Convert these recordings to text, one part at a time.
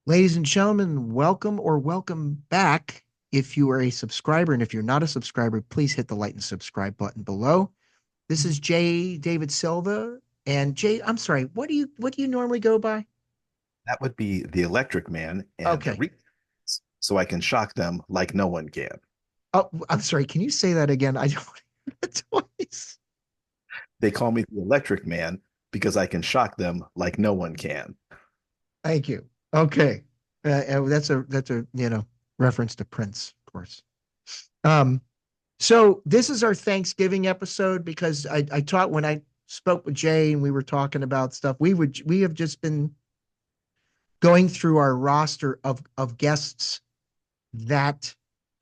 Ladies and gentlemen, welcome back. If you are a subscriber, and if you're not a subscriber, please hit the like and subscribe button below. This is Jay David Silva. And Jay, I'm sorry, what do you normally go by? That would be the Electric Man, and the Okay. reason so I can shock them like no one can. Oh, I'm sorry. Can you say that again? I don't hear it twice. They call me the Electric Man because I can shock them like no one can. Thank you. Okay. That's a reference to Prince, of course. Um, so this is our Thanksgiving episode because I taught when I spoke with Jay and we were talking about stuff. We have just been going through our roster of guests that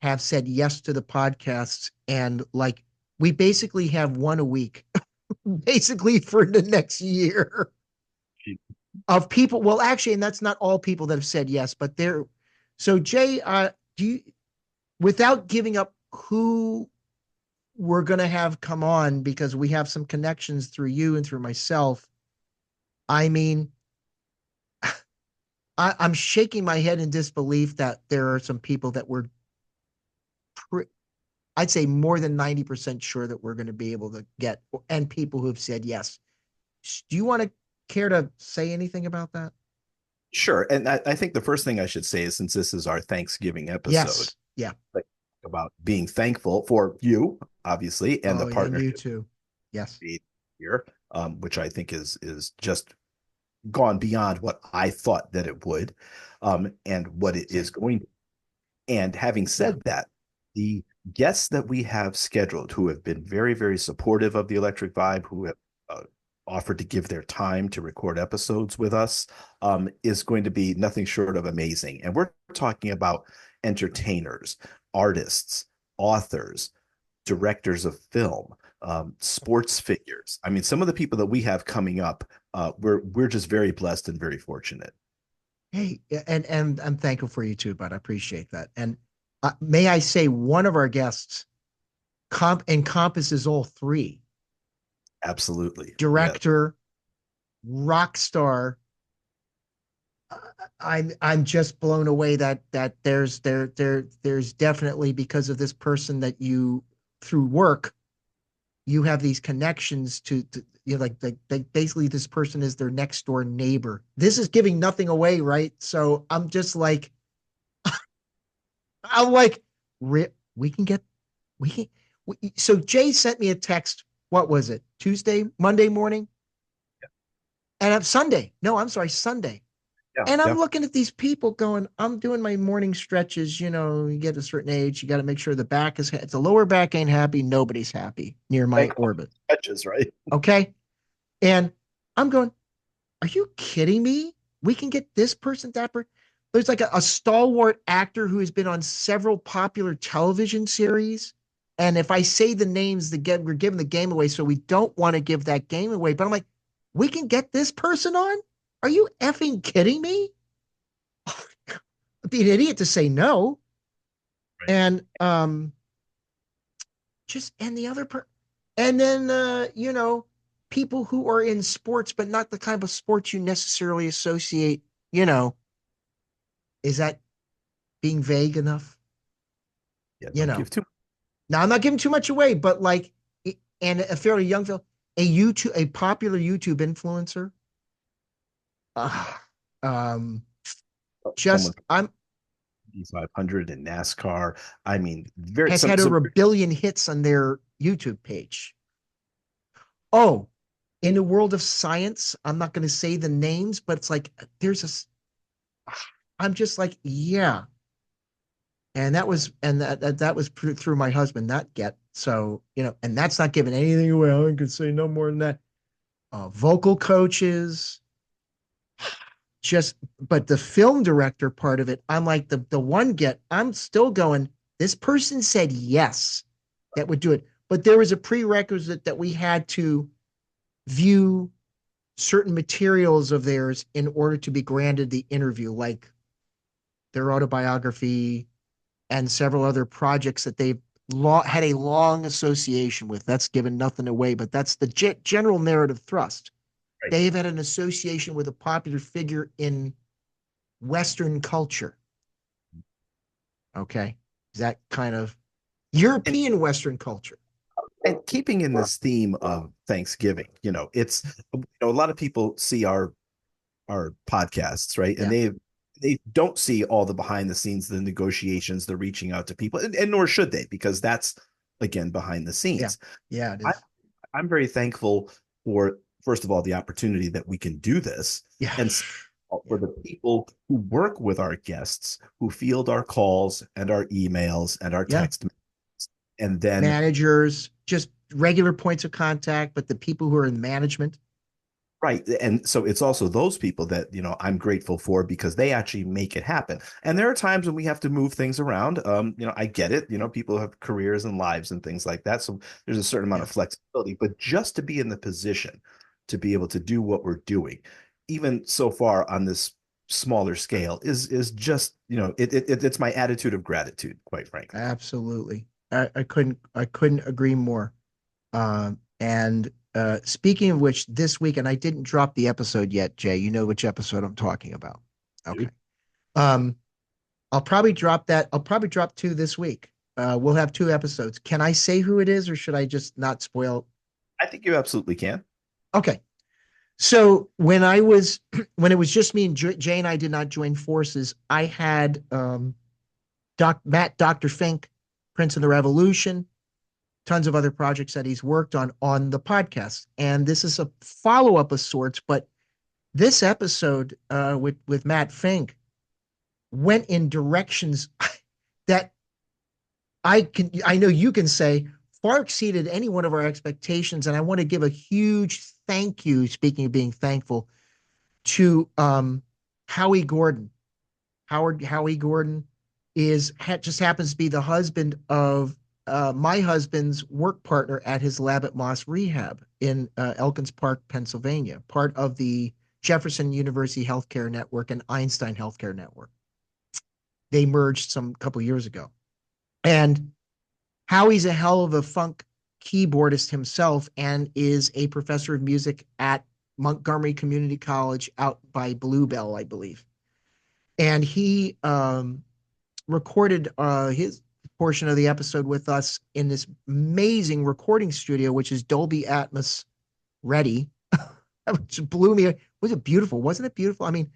have said yes to the podcasts, and like we basically have one a week basically for the next year of people. Well, actually, and that's not all people that have said yes, but they're so Jay, do you, without giving up who we're going to have come on, because we have some connections through you and through myself. I mean, I'm shaking my head in disbelief that there are some people that were, pre- I'd say more than 90% sure that we're going to be able to get, and people who have said yes. Do you want to care to say anything about that? Sure. And I think the first thing I should say is since this is our Thanksgiving episode, Yes. Yeah. like about being thankful for you, obviously, and the Oh, and you partnership too. Yes. here, which I think is just gone beyond what I thought that it would, and what it is Same. going to. And having Yeah. said that, the guests that we have scheduled who have been very, very supportive of the Electric Vibe, who have offered to give their time to record episodes with us, is going to be nothing short of amazing. And we're talking about entertainers, artists, authors, directors of film, sports figures. I mean, some of the people that we have coming up, we're just very blessed and very fortunate. Hey, and I'm thankful for you too, but I appreciate that. And may I say, one of our guests encompasses all three: Absolutely, yeah. director, rock star. Uh, I'm just blown away that there's definitely, because of this person that you, through work, you have these connections to like basically this person is their next door neighbor. This is giving nothing away, right? So I'm just like, I'm like, we can get, we can. So Jay sent me a text. What was it? Monday morning, and I'm Sunday. No, I'm sorry, Sunday. Yeah, And I'm yeah. looking at these people going, I'm doing my morning stretches. You get a certain age, you got to make sure the back is, if the lower back ain't happy, nobody's happy near my Thank God orbit. touches, right? Okay. And I'm going, are you kidding me? We can get this person, that person. There's like a stalwart actor who has been on several popular television series. And if I say the names, we're giving the game away. So we don't want to give that game away. But I'm like, we can get this person on? Are you effing kidding me? I'd be an idiot to say no. Right. And just and the other and then people who are in sports, but not the kind of sports you necessarily associate. You know, is that being vague enough? Yeah, You don't know, give too. now I'm not giving too much away, but like, and a fairly young film, a popular YouTube influencer, uh, um, Someone just I'm 500 in NASCAR. I mean, very has had some over 1 billion hits on their YouTube page. Oh, in the world of science, I'm not going to say the names, but it's like there's a. I'm just like, yeah. And that was through my husband, not get. So, and that's not giving anything away. I could say no more than that. Vocal coaches, just, but the film director part of it, I'm like the one get, I'm still going, this person said yes, that would do it. But there was a prerequisite that we had to view certain materials of theirs in order to be granted the interview, like their autobiography and several other projects that they've had a long association with. That's given nothing away, but that's the general narrative thrust. Right. They have had an association with a popular figure in Western culture. Okay. Is that kind of And European Western culture? and keeping in this theme of Thanksgiving, it's a lot of people see our podcasts, right? And Yeah. they don't see all the behind the scenes, the negotiations, the reaching out to people, and nor should they, because that's again behind the Yeah. scenes. Yeah, it I, is. I'm very thankful for, first of all, the opportunity that we can do this, Yeah. and Yeah. for the people who work with our guests, who field our calls and our emails and our Yeah. text, and then Managers, just regular points of contact, but the people who are in management. right. And so it's also those people that, I'm grateful for because they actually make it happen. And there are times when we have to move things around. I get it. People have careers and lives and things like that. So there's a certain amount Yeah. of flexibility, but just to be in the position to be able to do what we're doing, even so far on this smaller scale is just, it's my attitude of gratitude, quite frankly. Absolutely. I couldn't agree more. And speaking of which, this week, and I didn't drop the episode yet, Jay. You know which episode I'm talking about. Okay. Um, I'll probably drop that. I'll probably drop two this week. We'll have two episodes. Can I say who it is, or should I just not spoil? I think you absolutely can. Okay. So when I was when it was just me and Jay and I did not join forces, I had Dr. Fink, Prince of the Revolution, tons of other projects that he's worked on the podcast. And this is a follow-up of sorts, but this episode with Matt Fink went in directions that I know you can say far exceeded any one of our expectations. And I want to give a huge thank you, speaking of being thankful, to Howie Gordon. Howie Gordon just happens to be the husband of my husband's work partner at his lab at Moss Rehab in Elkins Park, Pennsylvania, part of the Jefferson University Healthcare Network and Einstein Healthcare Network. They merged some couple years ago. And Howie's a hell of a funk keyboardist himself and is a professor of music at Montgomery Community College out by Bluebell, I believe. And he recorded his portion of the episode with us in this amazing recording studio, which is Dolby Atmos ready, which blew me. Was it beautiful? Wasn't it beautiful? I mean,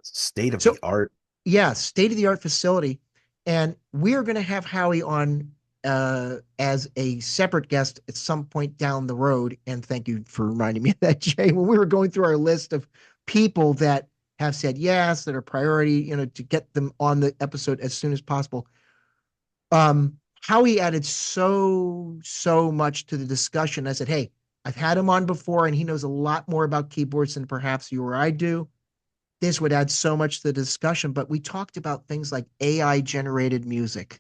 State of so the art. yeah, state of the art facility. And we are going to have Howie on as a separate guest at some point down the road. And thank you for reminding me of that, Jay. When we were going through our list of people that have said yes, that are priority, to get them on the episode as soon as possible. Howie added so much to the discussion. I said, hey, I've had him on before, and he knows a lot more about keyboards than perhaps you or I do. This would add so much to the discussion, but we talked about things like AI generated music,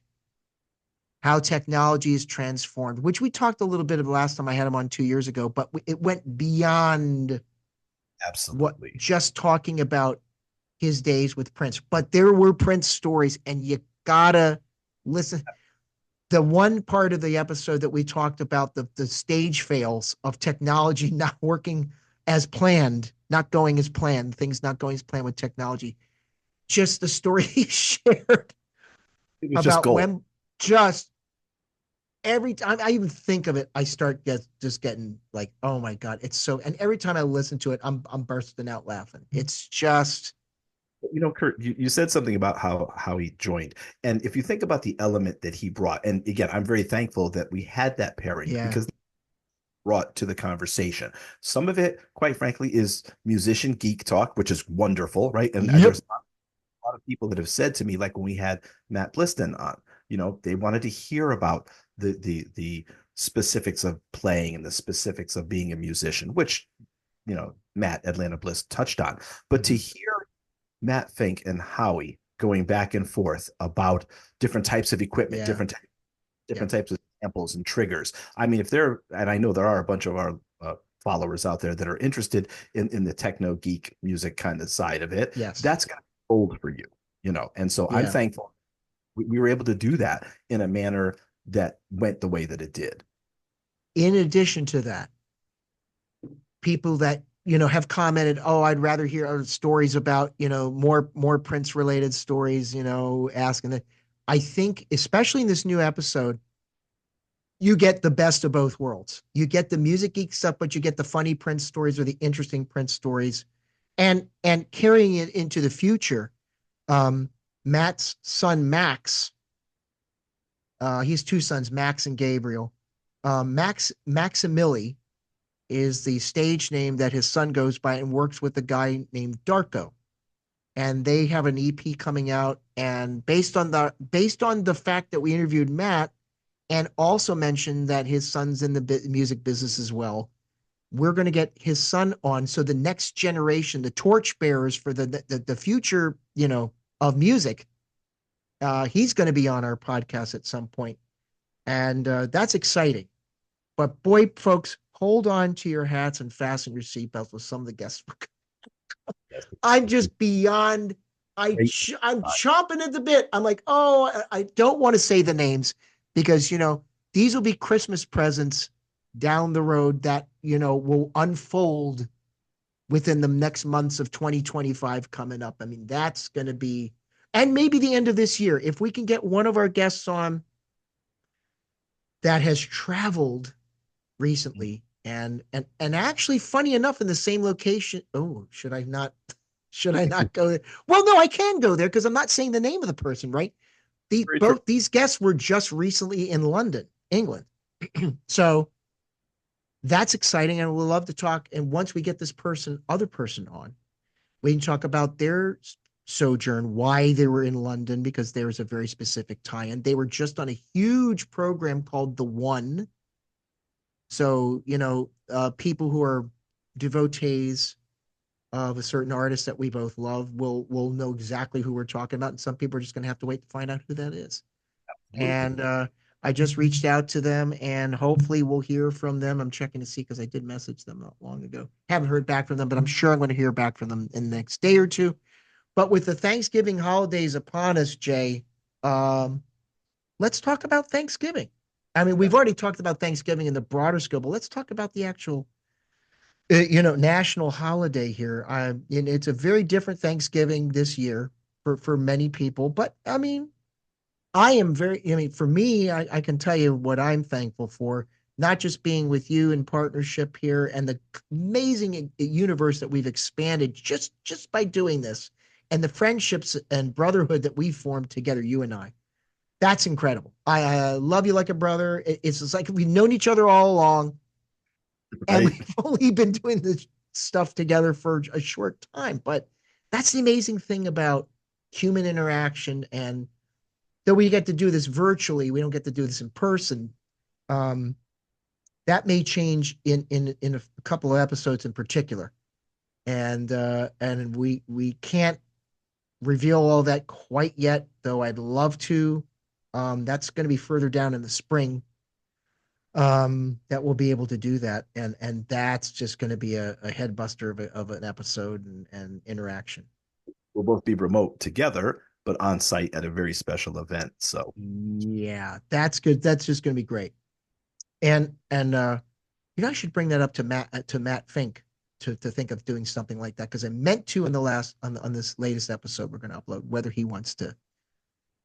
how technology is transformed, which we talked a little bit of the last time I had him on 2 years ago, but it went beyond what Absolutely. just talking about his days with Prince. But there were Prince stories, and you gotta listen. The one part of the episode that we talked about the stage fails of technology not working as planned, not going as planned, things not going as planned with technology. Just the story he shared It was just about gold. when just every time I even think of it, I start just getting like, oh my God, it's so. And every time I listen to it, I'm bursting out laughing. It's just Kurt, you said something about how he joined. And if you think about the element that he brought, and again, I'm very thankful that we had that pairing yeah, because brought to the conversation. Some of it, quite frankly, is musician geek talk, which is wonderful, right? And yep, there's a lot of people that have said to me, like when we had Matt Bliston on, they wanted to hear about the specifics of playing and the specifics of being a musician, which Matt Atlanta Bliss touched on. But to mm-hmm. hear Matt Fink and Howie going back and forth about different types of equipment, Yeah, different yep, types of samples and triggers. I mean, and I know there are a bunch of our followers out there that are interested in the techno geek music kind of side of it, yes, that's going to be old for you, And so I'm yeah. thankful we were able to do that in a manner that went the way that it did. In addition to that, people that have commented, oh, I'd rather hear other stories about, more Prince related stories, asking that. I think, especially in this new episode, you get the best of both worlds. You get the music geek stuff, but you get the funny Prince stories or the interesting Prince stories, and carrying it into the future. Um, Matt's son Max, he has two sons, Max and Gabriel. Maximili is the stage name that his son goes by and works with a guy named Darko. And they have an EP coming out. And based on the fact that we interviewed Matt and also mentioned that his son's in the music business as well, we're going to get his son on. So the next generation, the torchbearers for the future, of music, he's going to be on our podcast at some point, and that's exciting. But boy, folks, hold on to your hats and fasten your seatbelts with some of the guests. Yes. I'm just beyond. Great. I'm chomping at the bit. I'm like, oh, I don't want to say the names because these will be Christmas presents down the road that will unfold within the next months of 2025 coming up. I mean, that's going to be, and maybe the end of this year, if we can get one of our guests on that has traveled recently and actually funny enough in the same location. Oh, should I not go there? Well, no, I can go there because I'm not saying the name of the person, right? Very true. Both these guests were just recently in London, England. So that's exciting. And we'll love to talk. And once we get this other person on, we can talk about their sojourn, why they were in London, because there's a very specific tie-in. They were just on a huge program called The One. So, people who are devotees of a certain artist that we both love will know exactly who we're talking about. And some people are just going to have to wait to find out who that is. And I just reached out to them and hopefully we'll hear from them. I'm checking to see because I did message them not long ago. Haven't heard back from them, but I'm sure I'm going to hear back from them in the next day or two. But with the Thanksgiving holidays upon us, Jay, um, let's talk about Thanksgiving. I mean, we've already talked about Thanksgiving in the broader scope, but let's talk about the actual, national holiday here. And it's a very different Thanksgiving this year for many people. But I mean, for me, I can tell you what I'm thankful for, not just being with you in partnership here and the amazing universe that we've expanded just by doing this and the friendships and brotherhood that we formed together, you and I. That's incredible. I love you like a brother. It's just like we've known each other all along, and Right. we've only been doing this stuff together for a short time. But that's the amazing thing about human interaction. And though we get to do this virtually, we don't get to do this in person. Um, that may change in a couple of episodes in particular, and we can't reveal all that quite yet, though I'd love to. That's going to be further down in the spring. That we'll be able to do that, and that's just going to be a headbuster of an episode and interaction. We'll both be remote together, but on site at a very special event. So Yeah, that's good. That's just going to be great. And I should bring that up to Matt Fink to think of doing something like that because I meant to in the last on this latest episode we're going to upload whether he wants to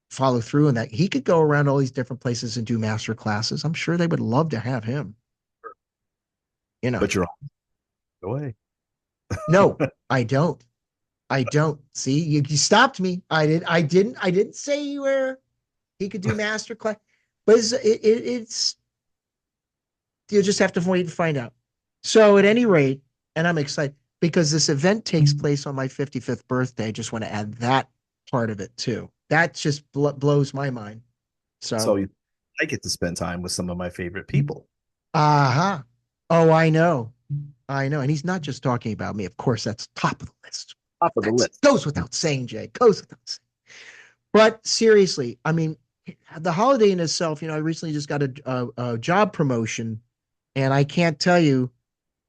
follow through on that. He could go around all these different places and do master classes. I'm sure they would love to have him. You know, but you're on the way. no, I don't. I don't. See, you stopped me. I didn't say where he could do master class, but it's you just have to wait and find out. So at any rate, and I'm excited because this event takes place on my 55th birthday. I just want to add that part of it too. That just blows my mind. So, So I get to spend time with some of my favorite people. uh-huh. Oh, I know. I know. And he's not just talking about me. Of course, that's top of the list. Top of the That list. goes without saying, Jay. Goes without saying. But seriously, I mean, the holiday in itself, I recently just got a job promotion, and I can't tell you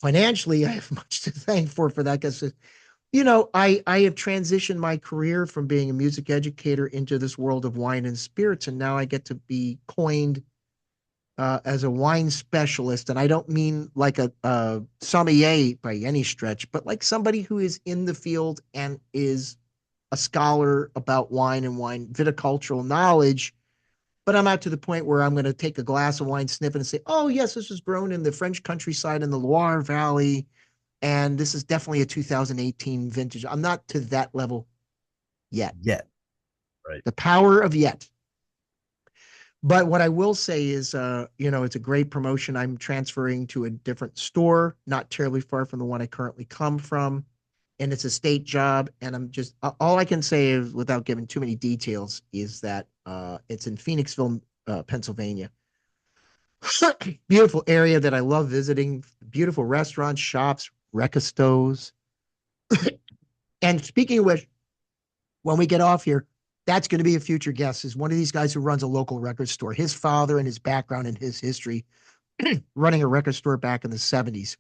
financially, I have much to thank for that because I have transitioned my career from being a music educator into this world of wine and spirits, and now I get to be coined as a wine specialist, and I don't mean like a sommelier by any stretch, but like somebody who is in the field and is a scholar about wine and wine viticultural knowledge. But I'm out to the point where I'm going to take a glass of wine, sniff it, and say, "Oh yes, this was grown in the French countryside in the Loire Valley, and this is definitely a 2018 vintage." I'm not to that level yet. Yet, right? The power of yet. But what I will say is, it's a great promotion. I'm transferring to a different store, not terribly far from the one I currently come from, and it's a state job. And I'm just all I can say is, without giving too many details, is that it's in Phoenixville, Pennsylvania. Beautiful area that I love visiting. Beautiful restaurants, shops, recastos. And speaking of which, when we get off here, that's going to be a future guest. Is one of these guys who runs a local record store. His father and his background and his history running a record store back in the 70s.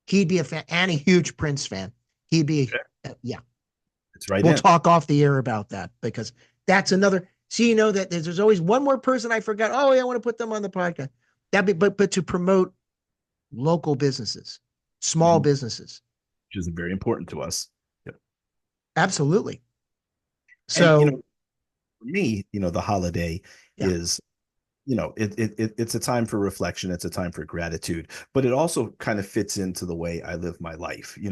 He'd be a fan and a huge Prince fan. He'd be, Okay. yeah. It's right We'll in. talk off the air about that because that's another. So you know that there's always one more person I forgot. Oh, yeah, I want to put them on the podcast. That be, but to promote local businesses, small Mhm. businesses, Which is very important to us. Yep. absolutely. And So for me, the holiday yeah, is, it's a time for reflection. It's a time for gratitude, but it also kind of fits into the way I live my life. You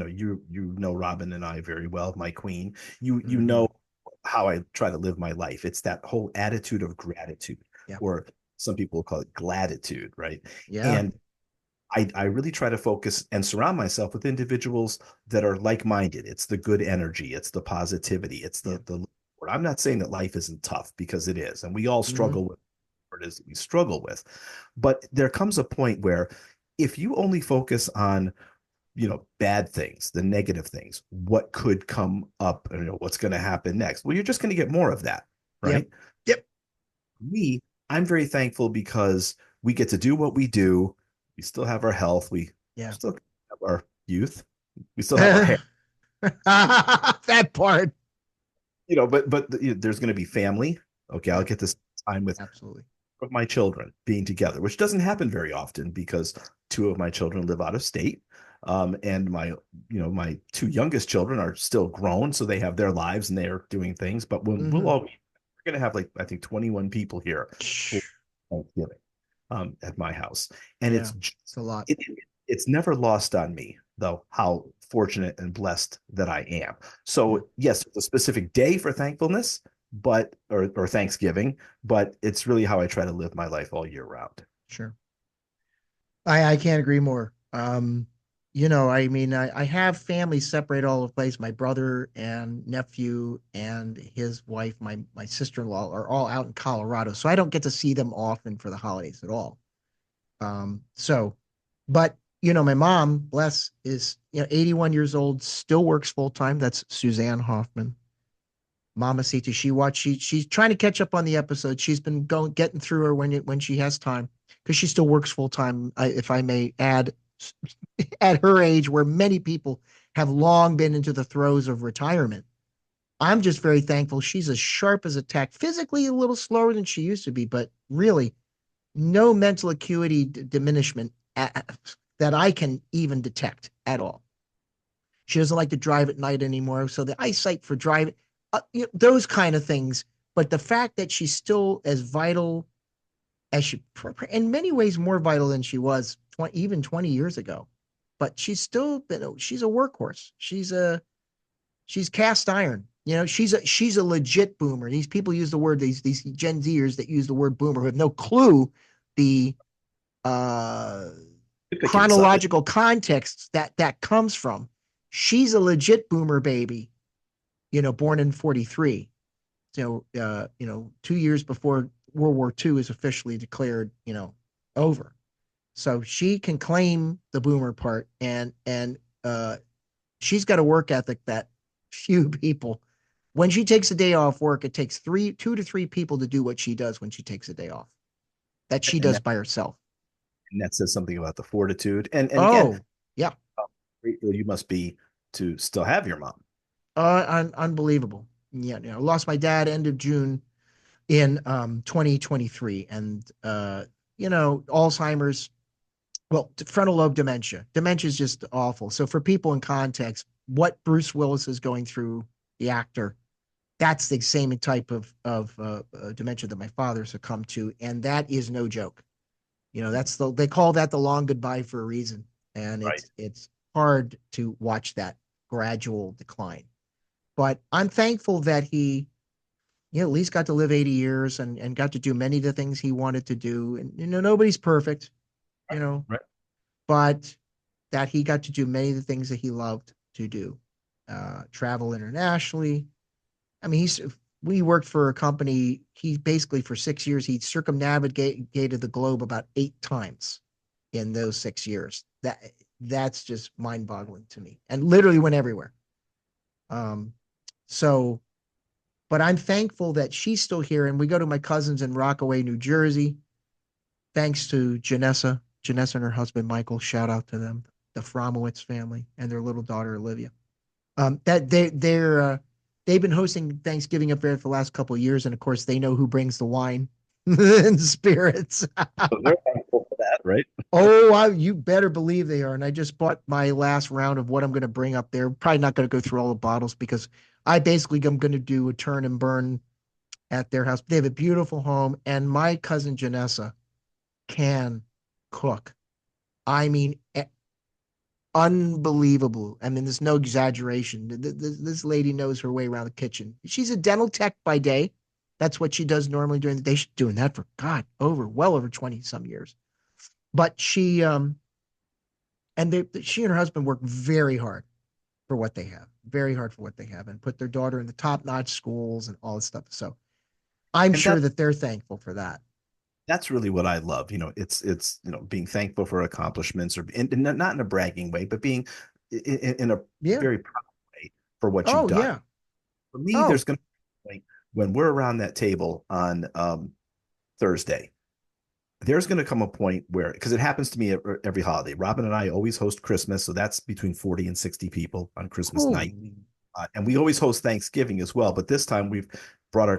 know Robin and I very well, my queen. You mhm, know how I try to live my life. It's that whole attitude of gratitude, yeah, or some people call it gratitude, right? yeah, And I really try to focus and surround myself with individuals that are like-minded. It's the good energy, it's the positivity, it's yeah. the I'm not saying that life isn't tough, because it is, and we all Mhm. struggle with what it is that we struggle with. But there comes a point where if you only focus on, bad things, the negative things, what could come up, what's going to happen next, well, you're just going to get more of that, Yep, right? yep, Me, I'm very thankful because we get to do what we do. We still have our health. We yeah. still have our youth. We still have our hair, That part. but there's going to be family. Okay, I'll Yeah, get this time with absolutely. my children being together, which doesn't happen very often because two of my children live out of state. And my two youngest children are still grown, so they have their lives and they're doing things. But when Hmm. we're going to have, like, I think 21 people here for Thanksgiving, at my house, and Yeah, it's a lot. it's never lost on me, though, how fortunate and blessed that I am. Yeah, So yes, it's a specific day for thankfulness, but or Thanksgiving, but it's really how I try to live my life all year round. sure. I can't agree more. I mean, I have family separate all over the place. My brother and nephew and his wife, my sister-in-law, are all out in Colorado, so I don't get to see them often for the holidays at all. So, but my mom, bless, is 81 years old, still works full time. That's Suzanne Hoffman. Mamacita. She's trying to catch up on the episode. She's been getting through her when she has time because she still works full time. If I may add, at her age, where many people have long been into the throes of retirement. I'm just very thankful she's as sharp as a tack, physically a little slower than she used to be, but really no mental acuity diminishment that I can even detect at all. She doesn't like to drive at night anymore. So the eyesight for driving, those kind of things. But the fact that she's still as vital as she, in many ways, more vital than she was even 20 years ago. But she's a workhorse. She's cast iron. She's a legit boomer. These people use the word, these Gen Zers that use the word boomer who have no clue the uh Significance of it. chronological context that comes from. She's a legit boomer baby, born in 43. So 2 years before World War II is officially declared, over. So she can claim the boomer part and she's got a work ethic that few people when she takes a day off work, it takes 2 to 3 people to do what she does when she takes a day off. That she and does that, by herself. and that says something about the fortitude. And again, Oh, yeah. how grateful you must be to still have your mom. Unbelievable. Yeah, lost my dad end of June in 2023, and Alzheimer's, well, frontal lobe dementia. Dementia is just awful. So for people in context, what Bruce Willis is going through, the actor, that's the same type of dementia that my father succumbed to, and that is no joke. They call that the long goodbye for a reason, and Right. it's hard to watch that gradual decline. But I'm thankful that he, at least got to live 80 years and got to do many of the things he wanted to do. And nobody's perfect, you know, Right. but that he got to do many of the things that he loved to do. Travel internationally. I mean, we worked for a company. He basically for 6 years he circumnavigated the globe about 8 times in those 6 years. That's just mind-boggling to me, and literally went everywhere. Um, so, but I'm thankful that she's still here, and we go to my cousins in Rockaway, New Jersey. Thanks to Janessa and her husband Michael. Shout out to them, the Fromowitz family, and their little daughter Olivia. That they've been hosting Thanksgiving up there for the last couple of years, and of course they know who brings the wine and spirits. So they're thankful for that, right? Oh, you better believe they are. And I just bought my last round of what I'm going to bring up there. Probably not going to go through all the bottles because I basically am going to do a turn and burn at their house. They have a beautiful home, and my cousin Janessa can cook. I mean, unbelievable. I mean, there's no exaggeration. This lady knows her way around the kitchen. She's a dental tech by day. That's what she does normally during the day. She's doing that for God, well over 20 some years. But she and her husband work very hard for what they have, very hard for what they have, and put their daughter in the top-notch schools and all this stuff. So I'm And sure that they're thankful for that. that's really what I love. It's being thankful for accomplishments, or not in a bragging way, but being in a Yeah. very proud way for what you've Oh, done. yeah. For me, Oh, there's going to be a point when we're around that table on Thursday. There's going to come a point where, because it happens to me every holiday. Robin and I always host Christmas, so that's between 40 and 60 people on Christmas night. holy. And we always host Thanksgiving as well, but this time we've brought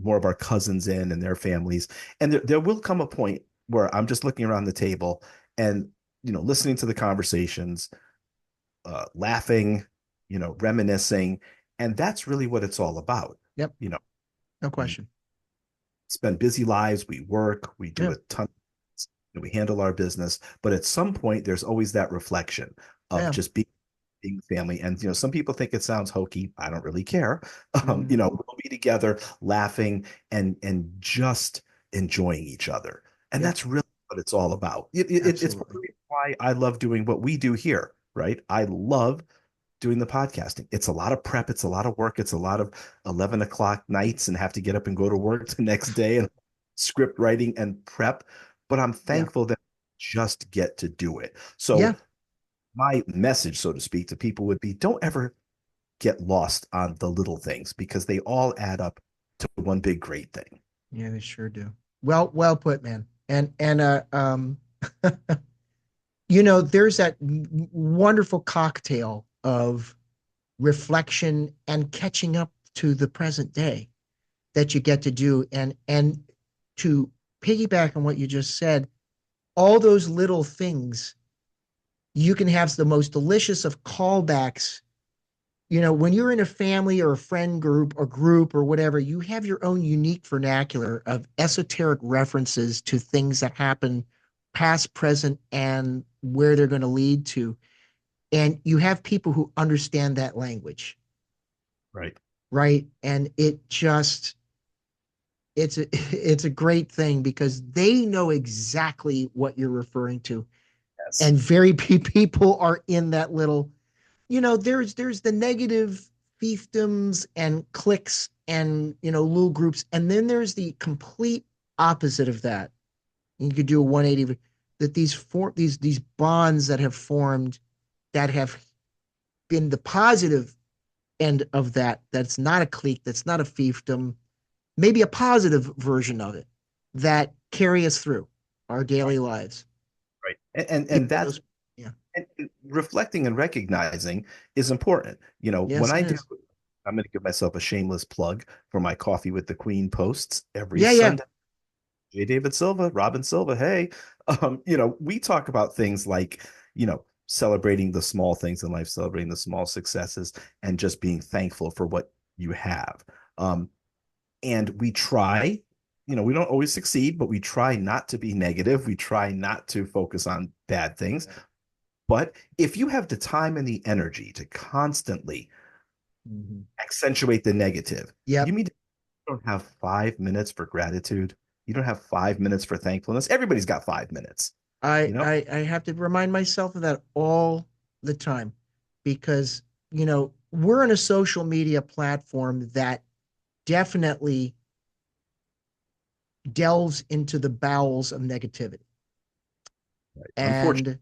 more of our cousins in and their families. And there will come a point where I'm just looking around the table and listening to the conversations, laughing, reminiscing, and that's really what it's all about. Yep. You know, No we question. spend busy lives, we work, we do Yeah. a ton, we handle our business, but at some point there's always that reflection of Yeah. just being family. And some people think it sounds hokey. I don't really care. Mm, We'll be together laughing and just enjoying each other. And yep. that's really what it's all about. It's Absolutely. why I love doing what we do here, right? I love doing the podcasting. It's a lot of prep, it's a lot of work, it's a lot of 11 o'clock nights and have to get up and go to work the next day and script writing and prep. But I'm Yeah. thankful that I just get to do it. Yeah. So my message, so to speak, to people would be don't ever get lost on the little things because they all add up to one big great thing. Yeah, they sure do. Well put, man. And there's that wonderful cocktail of reflection and catching up to the present day that you get to do. And to piggyback on what you just said, all those little things, you can have the most delicious of callbacks. When you're in a family or a friend group or whatever, you have your own unique vernacular of esoteric references to things that happen past, present, and where they're going to lead to. And you have people who understand that language, Right. right? And it's a great thing because they know exactly what you're referring to. Yes. And very few people are in that little, there's the negative fiefdoms and cliques and little groups, and then there's the complete opposite of that. You could do a 180, that these bonds that have formed, that have been the positive end of that. That's not a clique. That's not a fiefdom. Maybe a positive version of it that carry us through our daily lives. Right. And You and know, that's those, yeah. and reflecting and recognizing is important. When Yes, I it do, is. I'm going to give myself a shameless plug for my Coffee with the Queen posts every Yeah, yeah. Sunday. J. David Silva, Robin Silva. Hey, we talk about things like, celebrating the small things in life, celebrating the small successes, and just being thankful for what you have. Um, and we try, we don't always succeed, but we try not to be negative. We try not to focus on bad things. But if you have the time and the energy to constantly Mhm. accentuate the negative, you Yep. mean you don't have 5 minutes for gratitude? You don't have 5 minutes for thankfulness? Everybody's got 5 minutes, I, you know? I I have to remind myself of that all the time because, we're in a social media platform that definitely delves into the bowels of negativity. Unfortunately,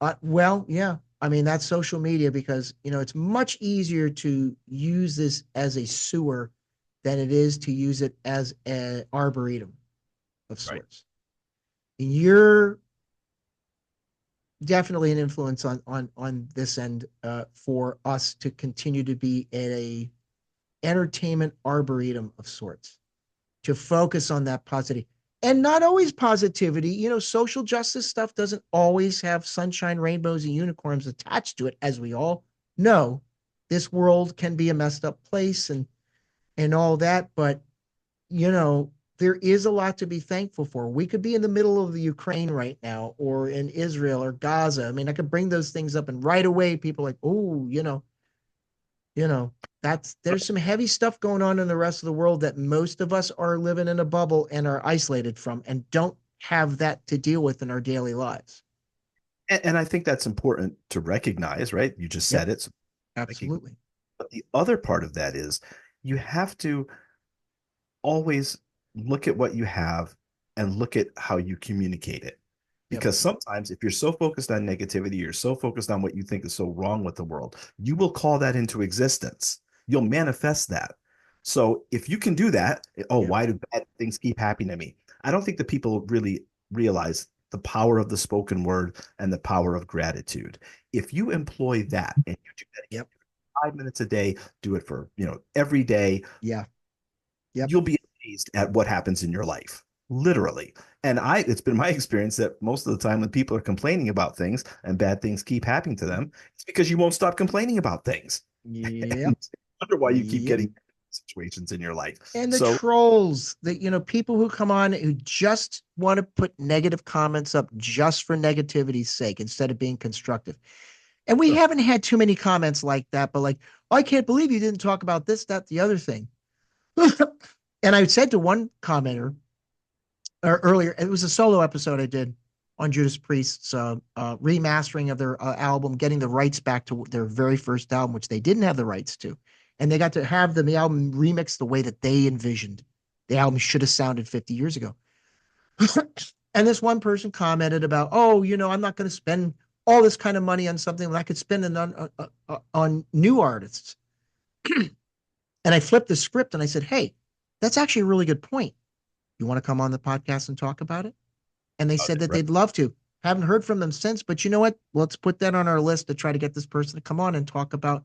And well, yeah, I mean, that's social media because, it's much easier to use this as a sewer than it is to use it as an arboretum of right? sorts. You're definitely an influence on this end for us to continue to be a entertainment arboretum of sorts, to focus on that positivity. And not always positivity. Social justice stuff doesn't always have sunshine, rainbows, and unicorns attached to it, as we all know. This world can be a messed up place and all that, but you know, there is a lot to be thankful for. We could be in the middle of the Ukraine right now, or in Israel or Gaza. I mean, I could bring those things up, and right away, people are like, oh, you know, there's some heavy stuff going on in the rest of the world that most of us are living in a bubble and are isolated from, and don't have that to deal with in our daily lives. And I think that's important to recognize, right? You just Yep, said it. So recognize. absolutely. But the other part of that is you have to always look at what you have and look at how you communicate it. Yep, Because sometimes if you're so focused on negativity, you're so focused on what you think is so wrong with the world, you will call that into existence. You'll manifest that. So if you can do that, oh, yep, why do bad things keep happening to me? I don't think that people really realize the power of the spoken word and the power of gratitude. If you employ that and you do that again, yep, 5 minutes a day, do it for, every day, yeah, yep. you'll be amazed at what happens in your life, literally. And it's been my experience that most of the time when people are complaining about things and bad things keep happening to them, it's because you won't stop complaining about things. And Yep. I wonder why you keep Yep. getting situations in your life. And the So trolls, that people who come on who just want to put negative comments up just for negativity's sake instead of being constructive. And we sure. haven't had too many comments like that, but like, oh, I can't believe you didn't talk about this, that, the other thing. And I said to one commenter earlier, it was a solo episode I did on Judas Priest's remastering of their album, getting the rights back to their very first album, which they didn't have the rights to. And they got to have the album remixed the way that they envisioned the album should have sounded 50 years ago. And this one person commented about, oh, I'm not going to spend all this kind of money on something when I could spend it on new artists. And I flipped the script and I said, hey, that's actually a really good point. You want to come on the podcast and talk about it? And they said that Right. they'd love to. Haven't heard from them since, but you know what? Let's put that on our list to try to get this person to come on and talk about.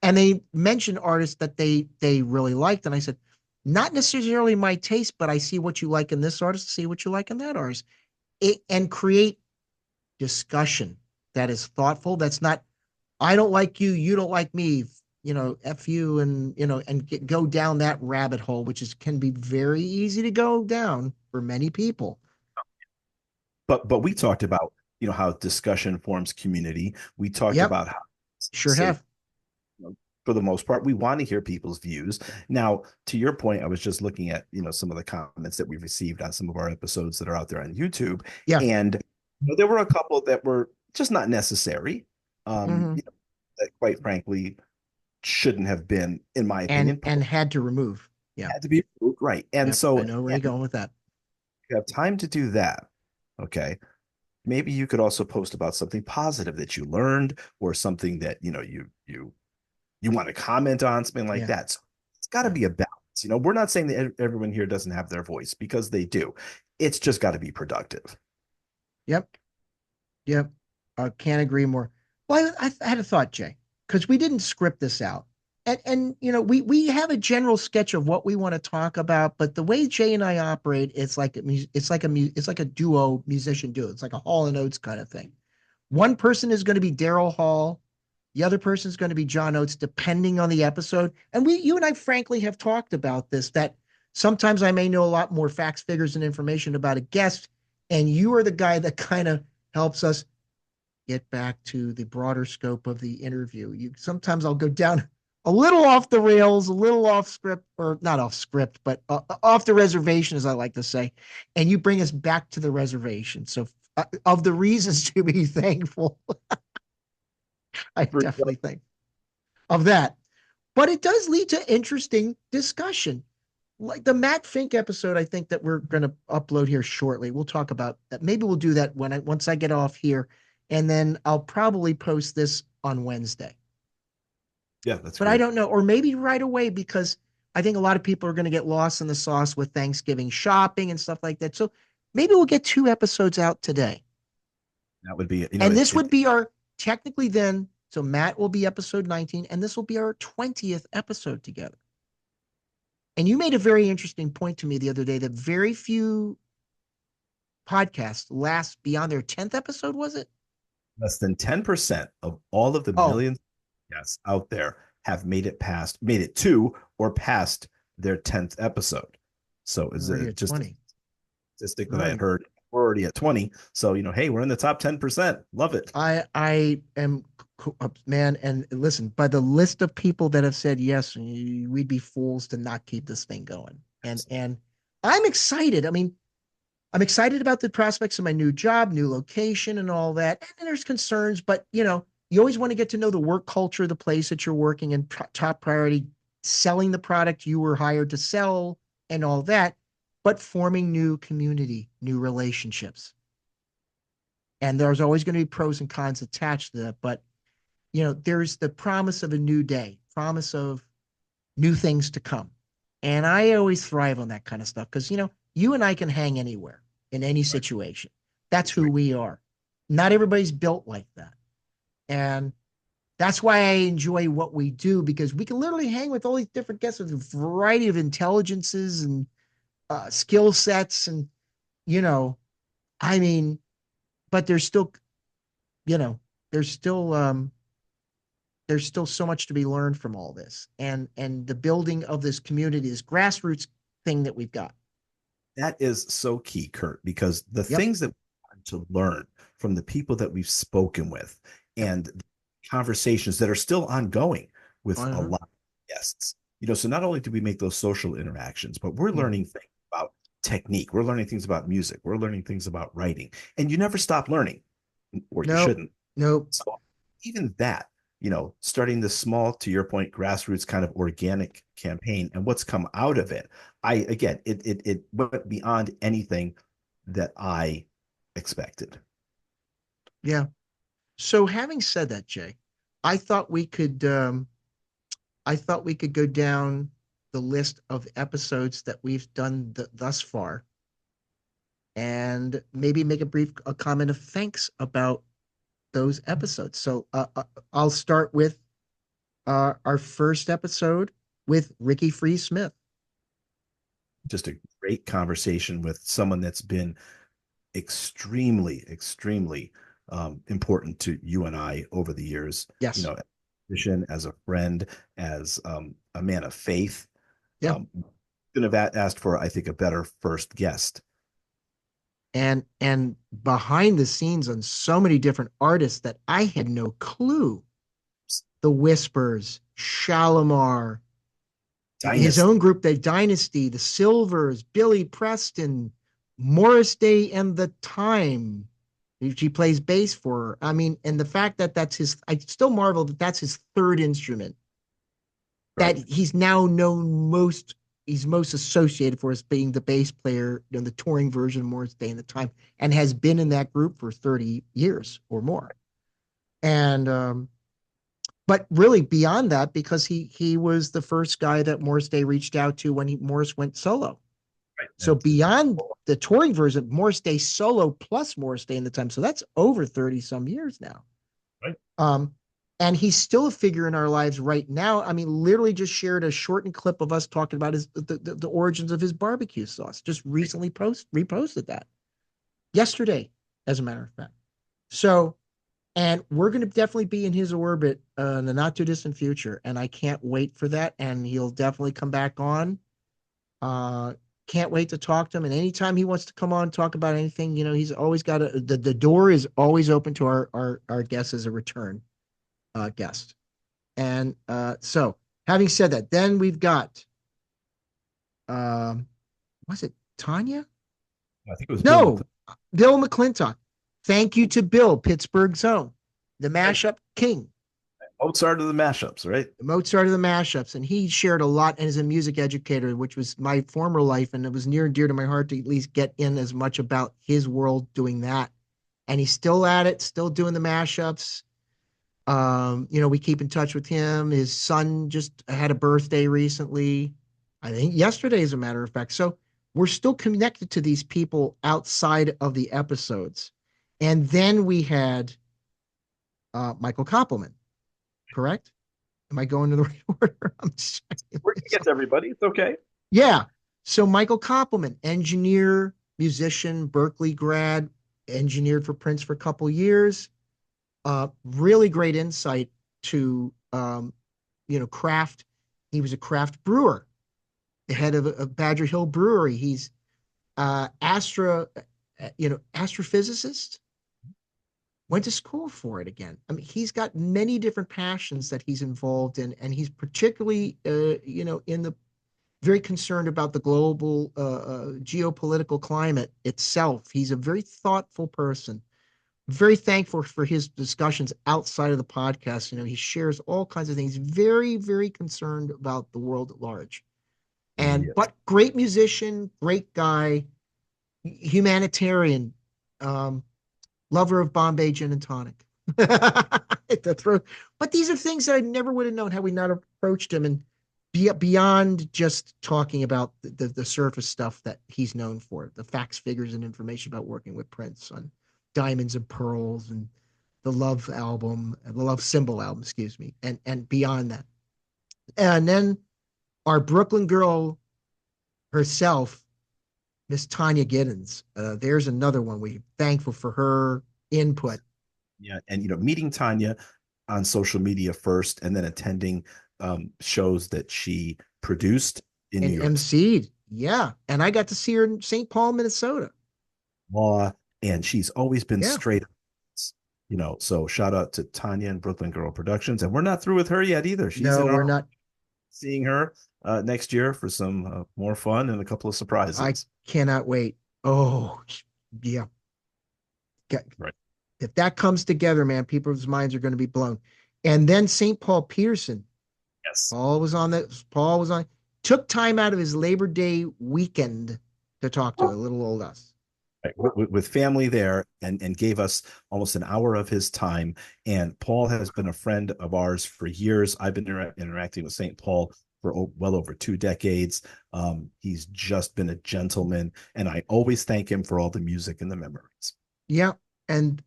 And they mentioned artists that they really liked, and I said, not necessarily my taste, but I see what you like in this artist, see what you like in that artist, and create discussion that is thoughtful. That's not I don't like you, you don't like me, f you, and go down that rabbit hole, which can be very easy to go down for many people. But we talked about, how discussion forms community. We talked Yep, about how sure safe, have. for the most part, we want to hear people's views. Now, to your point, I was just looking at, some of the comments that we've received on some of our episodes that are out there on YouTube, Yeah. and there were a couple that were just not necessary. Hmm. That quite frankly shouldn't have been, in my and opinion, and had to remove. Yeah. had to be approved, right. And Yep. I so, know where and you're going with that. you have time to do that. Okay. Maybe you could also post about something positive that you learned, or something that, you want to comment on, something like Yeah. that. So it's got to Yeah. be a balance. We're not saying that everyone here doesn't have their voice, because they do. It's just got to be productive. Yep. Yep. Can't agree more. Well, I had a thought, Jay, because we didn't script this out. and we have a general sketch of what we want to talk about, but the way Jay and I operate, it's like a duo musician duo. It's like a Hall and Oates kind of thing. One person is going to be Daryl Hall, the other person is going to be John Oates, depending on the episode. And you and I frankly have talked about this, that sometimes I may know a lot more facts, figures, and information about a guest, and you are the guy that kind of helps us get back to the broader scope of the interview. You sometimes I'll go down a little off the rails, a little off script, or not off script, but off the reservation, as I like to say, and you bring us back to the reservation. So, of the reasons to be thankful, I definitely think of that. But it does lead to interesting discussion. Like the Matt Fink episode, I think that we're going to upload here shortly. We'll talk about that. Maybe we'll do that once I get off here, and then I'll probably post this on Wednesday. Yeah, that's But I great. don't know, or maybe right away, because I think a lot of people are going to get lost in the sauce with Thanksgiving shopping and stuff like that. So maybe we'll get 2 episodes out today. That would be, And this would be our technically then. So Matt will be episode 19, and this will be our 20th episode together. And you made a very interesting point to me the other day that very few podcasts last beyond their 10th episode, was it? less than 10% of all of the Oh, millions of guests out there have made it to or past their 10th episode. So is already it at just a 20. statistic that I had heard? We're already at 20. So, hey, we're in the top 10%. Love it. I am, man, and listen, by the list of people that have said yes, we'd be fools to not keep this thing going. And I'm excited. I mean, I'm excited about the prospects of my new job, new location, and all that. And there's concerns, but you always want to get to know the work culture of the place that you're working in. Top priority, selling the product you were hired to sell, and all that, but forming new community, new relationships. And there's always going to be pros and cons attached to that. But there's the promise of a new day, promise of new things to come. And I always thrive on that kind of stuff because, you and I can hang anywhere in any Right. situation. That's That's who right. we are. Not everybody's built like that. And that's why I enjoy what we do, because we can literally hang with all these different guests with a variety of intelligences and skill sets. And, you know, I mean, but you know, there's still, um, there's still so much to be learned from all this, and the building of this community, this grassroots thing that we've got. That is so key, Kurt, because the Yep. things that we want to learn from the people that we've spoken with Yep. and the conversations that are still ongoing with a Uh-huh. lot of guests. So not only do we make those social interactions, but we're Mm. learning things about technique. We're learning things about music. We're learning things about writing. And you never stop learning, or you Nope. shouldn't. Nope. So even that, starting this small, to your point, grassroots kind of organic campaign and what's come out of it, again, it went beyond anything that I expected. Yeah. So having said that, Jay, I thought we could I thought we could go down the list of episodes that we've done thus far and maybe make a comment of thanks about those episodes. So I'll start with our first episode with Ricky Free Smith. Just a great conversation with someone that's been extremely, extremely important to you and I over the years. Yes. As a musician, as a friend, as a man of faith. Yeah. Couldn't have asked for, I think, a better first guest. And behind the scenes on so many different artists that I had no clue. The Whispers, Shalimar, his Dynasty. own group, the Dynasty, the Silvers, Billy Preston, Morris Day, and the Time. She plays bass for her. I mean, and the fact that I still marvel that that's his third instrument. Right. That he's now he's most associated for as being the bass player in the touring version of Morris Day and the Time, and has been in that group for 30 years or more. And but really beyond that, because he was the first guy that Morris Day reached out to when Morris went solo. Right. So beyond the touring version, Morris Day solo plus Morris Day in the Time. So that's over 30 some years now. Right. And he's still a figure in our lives right now. I mean, literally just shared a shortened clip of us talking about the origins of his barbecue sauce. Just recently reposted that yesterday, as a matter of fact. So, and we're going to definitely be in his orbit in the not too distant future, and I can't wait for that. And he'll definitely come back on. Uh, can't wait to talk to him. And anytime he wants to come on and talk about anything, he's always got the door is always open to our guests as a return guest. And so, having said that, then we've got, um, was it Tanya? I think it was Bill No, McClellan. Bill McClintock. Thank you to Bill, Pittsburgh's own, the Right. mashup king, Mozart of the mashups, right? the Mozart of the mashups. And he shared a lot and is a music educator, which was my former life. And it was near and dear to my heart to at least get in as much about his world doing that. And he's still at it, still doing the mashups. We keep in touch with him. His son just had a birthday recently. I think yesterday, as a matter of fact. So we're still connected to these people outside of the episodes. And then we had Michael Koppelman, correct? Am I going to the right order? I'm just We're gonna get to everybody. It's okay. Yeah. So Michael Koppelman, engineer, musician, Berkeley grad, engineered for Prince for a couple years. Really great insight to craft. He was a craft brewer, the head of Badger Hill Brewery. He's astrophysicist. Went to school for it again. I mean, he's got many different passions that he's involved in, and he's particularly, in the very concerned about the global geopolitical climate itself. He's a very thoughtful person. Very thankful for his discussions outside of the podcast. He shares all kinds of things. Very, very concerned about the world at large. And Yes. but great musician, great guy, humanitarian, um, lover of Bombay gin and tonic. But these are things that I never would have known had we not approached him and beyond just talking about the surface stuff that he's known for, the facts, figures, and information about working with Prince on Diamonds and Pearls and the Love album, the Love Symbol album, excuse me, and beyond that. And then our Brooklyn girl herself, Miss Tanya Giddens. There's another one. We're thankful for her input Yeah, and meeting Tanya on social media first, and then attending shows that she produced in New and York MC'd. Yeah. And I got to see her in St. Paul, Minnesota. Law, and she's always been Yeah. straight. So shout out to Tanya and Brooklyn Girl Productions, and we're not through with her yet either. She's No, in we're our not. seeing her next year for some more fun and a couple of I surprises. cannot wait. Oh, yeah. Right. If that comes together, man, people's minds are going to be blown. And then St. Paul Peterson. Yes. Paul was on, took time out of his Labor Day weekend to talk to a little old us. Right. With family there, and gave us almost an hour of his time. And Paul has been a friend of ours for years. I've been interacting with St. Paul for well over 2 decades. He's just been a gentleman, and I always thank him for all the music and the memories. Yeah. And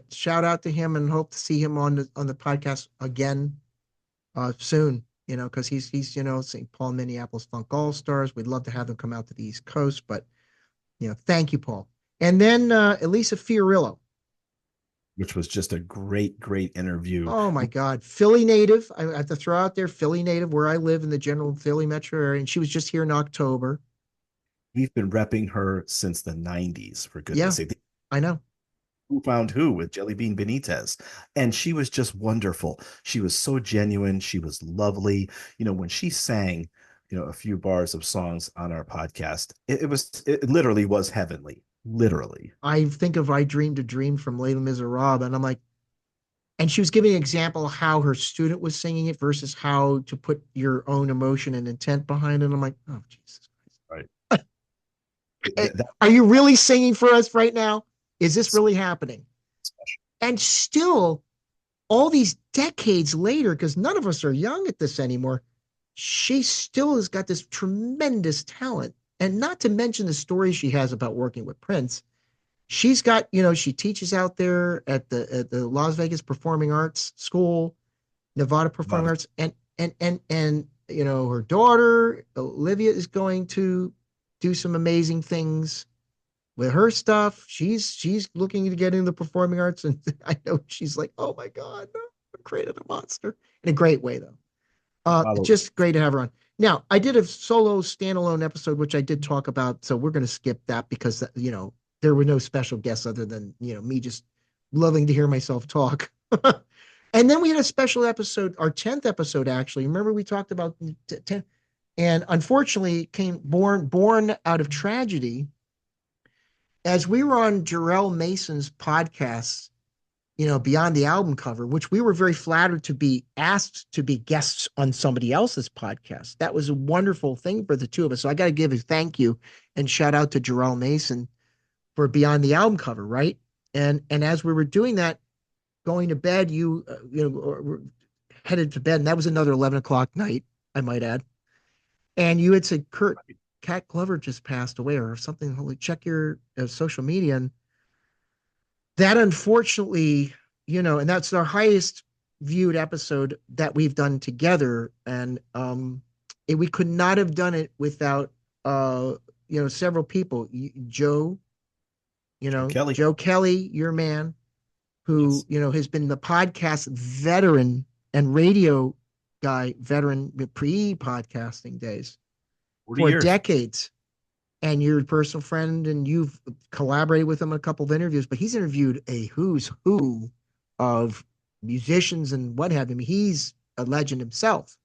shout out to him and hope to see him on the podcast again soon, because he's St. Paul, Minneapolis Funk All Stars. We'd love to have him come out to the East Coast, but thank you, Paul. And then Elisa Fiorillo. Which was just a great, great interview. Oh my God, Philly native. I have to throw out there, Philly native, where I live in the general Philly metro area, and she was just here in October. We've been repping her since the 90s, for Yeah, goodness sake. I know. Who Found Who with Jelly Bean Benitez. And she was just wonderful. She was so genuine. She was lovely. When she sang, a few bars of songs on our podcast, it literally was heavenly. Literally. I think of I Dreamed a Dream from Les Miserables, and I'm like, and she was giving an example of how her student was singing it versus how to put your own emotion and intent behind it. And I'm like, oh, Jesus Right. Christ. That Are you really singing for us right now? Is this really happening? And still, all these decades later, because none of us are young at this anymore, she still has got this tremendous talent. And not to mention the stories she has about working with Prince. she's got, she teaches out there at the Las Vegas Performing Arts School, Nevada About Performing it. Arts, and her daughter Olivia is going to do some amazing things with her stuff. She's looking to get into the performing arts, and I know she's like, oh my God, no, I created a monster in a great way though. It's Follow. just great to have her on. Now, I did a solo standalone episode, which I did talk about, so we're going to skip that because there were no special guests other than me just loving to hear myself talk. And then we had a special episode, our 10th episode actually. Remember we talked about 10, and unfortunately came born out of tragedy as we were on Jarrell Mason's podcast, Beyond the Album Cover, which we were very flattered to be asked to be guests on somebody else's podcast. That was a wonderful thing for the two of us. So I got to give a thank you and shout out to Jarrell Mason for Beyond the Album Cover, right? And as we were doing that, going to bed, headed to bed, and that was another 11 o'clock night, I might add. And you had said, Kurt, Cat Glover just passed away or something. Holy, check your social media. And that unfortunately, and that's our highest viewed episode that we've done together. And we could not have done it without several people. Joe, Joe Kelly. Joe Kelly, your man, who, Yes. has been the podcast veteran and radio guy, veteran pre-podcasting days 40 for years. decades. And you're a personal friend and you've collaborated with him in a couple of interviews, but he's interviewed a who's who of musicians and what have you. I mean, he's a legend himself.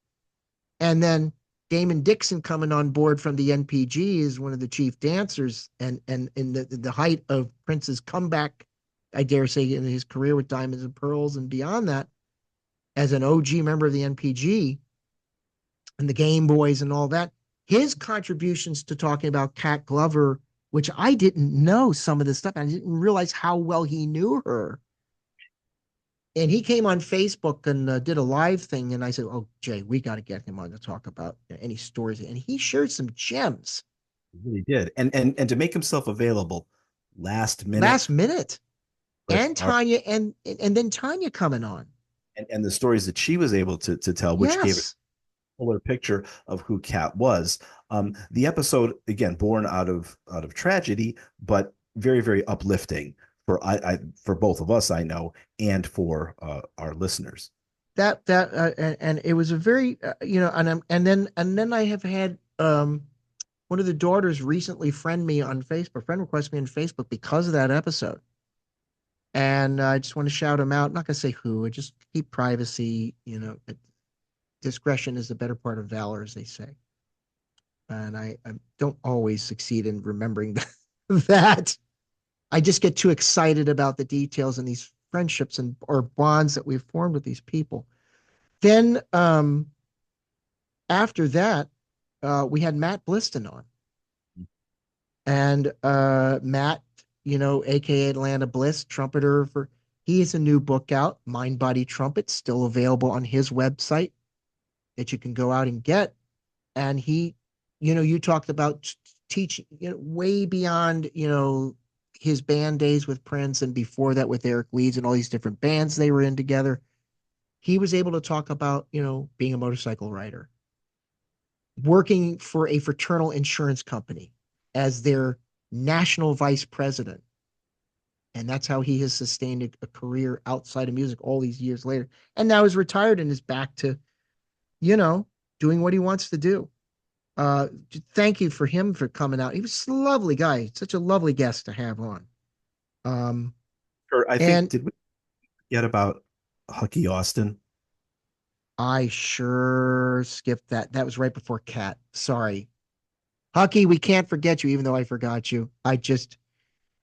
And then Damon Dixon coming on board from the NPG is one of the chief dancers, and in the height of Prince's comeback, I dare say, in his career with Diamonds and Pearls and beyond that, as an OG member of the NPG and the Game Boys and all that, his contributions to talking about Cat Glover, which I didn't know some of this stuff. I didn't realize how well he knew her. And he came on Facebook and did a live thing. And I said, oh, Jay, we got to get him on to talk about any stories. And he shared some gems He really did. And to make himself available last last minute minute. with And our Tanya, and then Tanya coming on. and the stories that she was able to tell, which gave a Yes. fuller picture of who Kat was. The episode, again, born out of tragedy, but very, very uplifting for both of us, I know, and for our listeners. And it was a very and then I have had one of the daughters recently friend request me on Facebook because of that episode. And I just want to shout him out. I'm not going to say who. I just keep privacy. Discretion is the better part of valor, as they say. And I don't always succeed in remembering that. I just get too excited about the details and these friendships and or bonds that we've formed with these people. Then after that, we had Matt Bliston on. And Matt, aka Atlanta Bliss, trumpeter he has a new book out, Mind Body Trumpet, still available on his website that you can go out and get. And he, you talked about teaching, way beyond, his band days with Prince and before that with Eric Leeds and all these different bands they were in together. He was able to talk about, being a motorcycle rider, working for a fraternal insurance company as their national vice president. And that's how he has sustained a career outside of music all these years later. And now he's retired and is back to, doing what he wants to do. Uh, Thank you for him for coming out. He was a lovely guy, such a lovely guest to have on. Um, Or I think and did we forget about Hucky Austin? I sure skipped that. That was right before Cat. Sorry. Hucky, we can't forget you, even though I forgot you. I just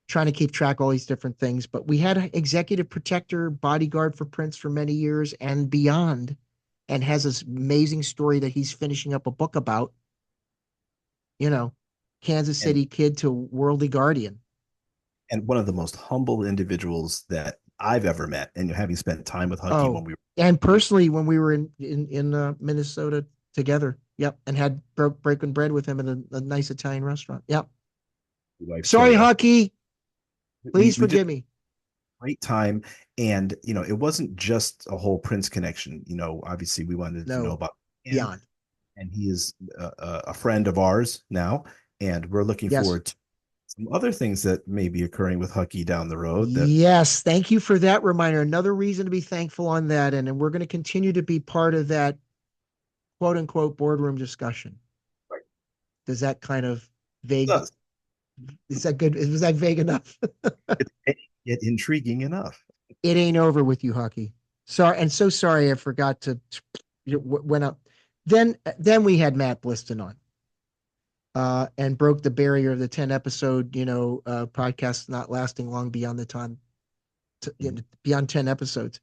trying to keep track of all these different things. But we had an executive protector, bodyguard for Prince for many years and beyond, and has this amazing story that he's finishing up a book about. You know, Kansas And City kid to worldly guardian. and one of the most humble individuals that I've ever met. And having spent time with Hucky Oh, when we and were personally, when we were in Minnesota together, yep, and had breaking bread with him at a nice Italian restaurant. Yep. life Sorry, story. Hucky. Please we just forgive me. great time. And, it wasn't just a whole Prince connection. Obviously we wanted to know No, about him, beyond. and he is a friend of ours now. And we're looking Yes. forward to some other things that may be occurring with Hucky down the road that Yes. Thank you for that reminder. Another reason to be thankful on that. And we're going to continue to be part of that quote unquote boardroom discussion. Does that kind of vague, does is that good? Was that vague enough? get intriguing enough. It ain't over with you, Hockey. Sorry. And so sorry. I forgot to, went up. Then we had Matt Bliston on. And broke the barrier of the 10 episode, podcast not lasting long beyond the time, beyond 10 episodes.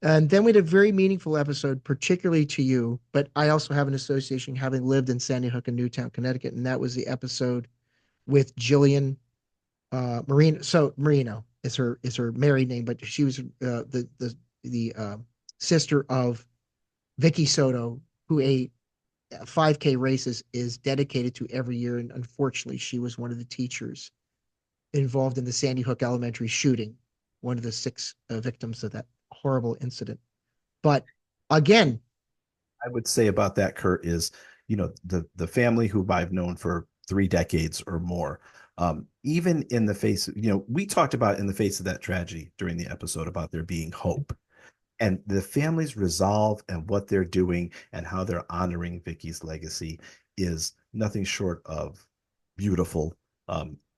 And then we had a very meaningful episode, particularly to you, but I also have an association having lived in Sandy Hook and Newtown, Connecticut. And that was the episode with Jillian Marino. So Marino is her married name, but she was the sister of Vicky Soto, who a 5K races is dedicated to every year. And unfortunately, she was one of the teachers involved in the Sandy Hook Elementary shooting, one of the six victims of that horrible incident. But again, I would say about that, Kurt, is the family who I've known for 3 decades or more. Even in the face, we talked about in the face of that tragedy during the episode about there being hope, and the family's resolve and what they're doing and how they're honoring Vicky's legacy is nothing short of beautiful.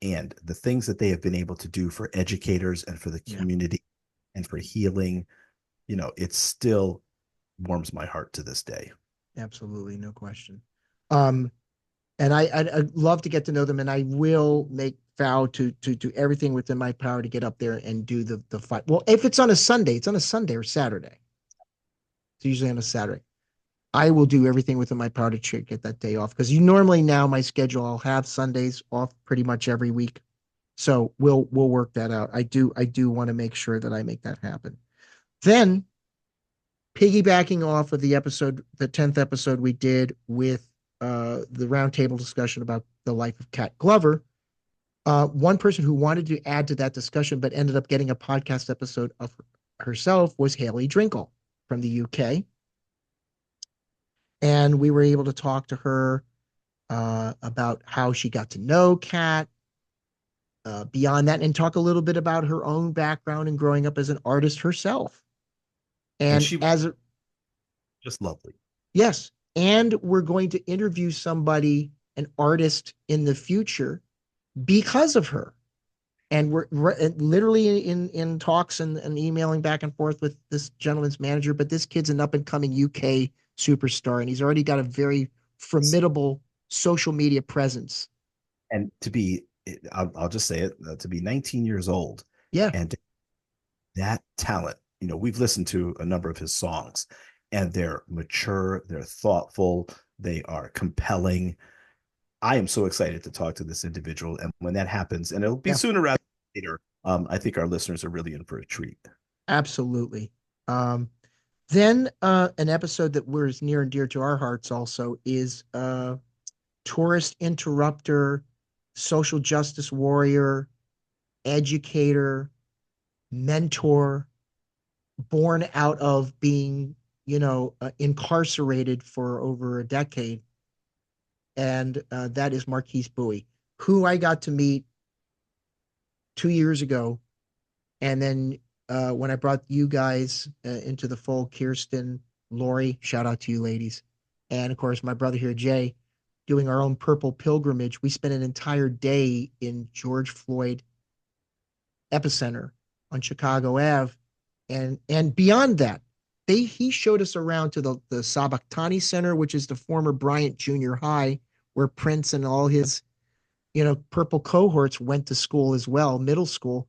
And the things that they have been able to do for educators and for the yeah, community and for healing, it still warms my heart to this day. absolutely, no question. Um, and I'd love to get to know them, and I will make vow to do everything within my power to get up there and do the fight. Well, if it's on a Sunday, it's on a Sunday or Saturday. It's usually on a Saturday. I will do everything within my power to get that day off because you normally now my schedule I'll have Sundays off pretty much every week. So we'll work that out. I do want to make sure that I make that happen. Then piggybacking off of the episode, the 10th episode we did with the roundtable discussion about the life of Cat Glover, one person who wanted to add to that discussion but ended up getting a podcast episode of herself was Haley Drinkle from the UK. And we were able to talk to her about how she got to know Cat, beyond that, and talk a little bit about her own background and growing up as an artist herself. And And she as a, just lovely. yes, and we're going to interview somebody, an artist in the future, because of her. And we're literally in talks and emailing back and forth with this gentleman's manager. But this kid's an up and coming UK superstar, and he's already got a very formidable social media presence. And I'll just say it, to be 19 years old Yeah, and that talent, we've listened to a number of his songs, and they're mature, they're thoughtful, they are compelling. I am so excited to talk to this individual. And when that happens, and it'll be yeah, sooner rather than later, I think our listeners are really in for a treat. absolutely. Um, then an episode that was near and dear to our hearts also is tourist interrupter, social justice warrior, educator, mentor, born out of being, incarcerated for over a decade. And that is Marquise Bowie, who I got to meet 2 years ago. And then when I brought you guys into the fold, Kirsten, Lori, shout out to you ladies. And of course, my brother here, Jay, doing our own purple pilgrimage. We spent an entire day in George Floyd epicenter on Chicago Ave. And beyond that, he showed us around to the Sabaktani Center, which is the former Bryant Junior High, where Prince and all his, purple cohorts went to school as well, middle school.